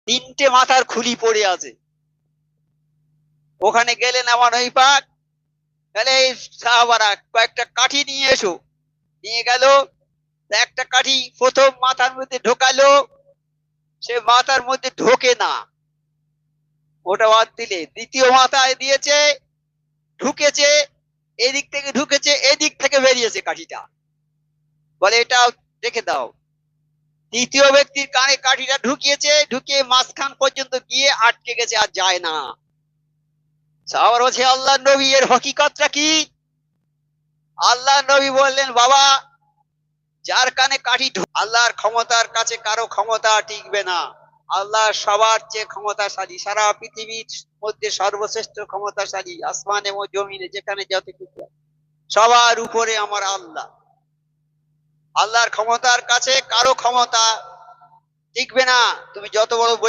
তিনটে মাথার খুলি পড়ে আছে। ওখানে গেলেন আমার নবী পাক, তাহলে সাহাবারা কয়েকটা কাঠি নিয়ে এসো। নিয়ে গেল, একটা কাঠি প্রথম মাথার মধ্যে ঢোকালো, সে মাথার মধ্যে ঢোকে না, ওটা বাদ দিলে দ্বিতীয় মাথায় দিয়েছে, ঢুকেছে, এদিক থেকে ঢুকেছে, এদিক থেকে বেরিয়েছে কাঠিটা, বলে এটা রেখে দাও। তৃতীয় ব্যক্তির কানে কাঠিটা ঢুকিয়েছে, ঢুকিয়ে মাঝখান পর্যন্ত গিয়ে আটকে গেছে, আর যায় না। সাহাবারা বলছে আল্লাহ নবী, এর হকিকতটা কি? আল্লাহ নবী বললেন, বাবা, যার কানে কাঠি আল্লাহর ক্ষমতার কাছে কারো ক্ষমতা টিকবে না। আল্লাহ সবার চেয়ে ক্ষমতাশালী, সারা পৃথিবীর মধ্যে সর্বশ্রেষ্ঠ ক্ষমতাশালী, আসমান এবং জমিনে যেখানে যত কিছু সবার উপরে আমার আল্লাহ। আল্লাহর ক্ষমতার কাছে কারো ক্ষমতা টিকবে না। তুমি যত বড় বই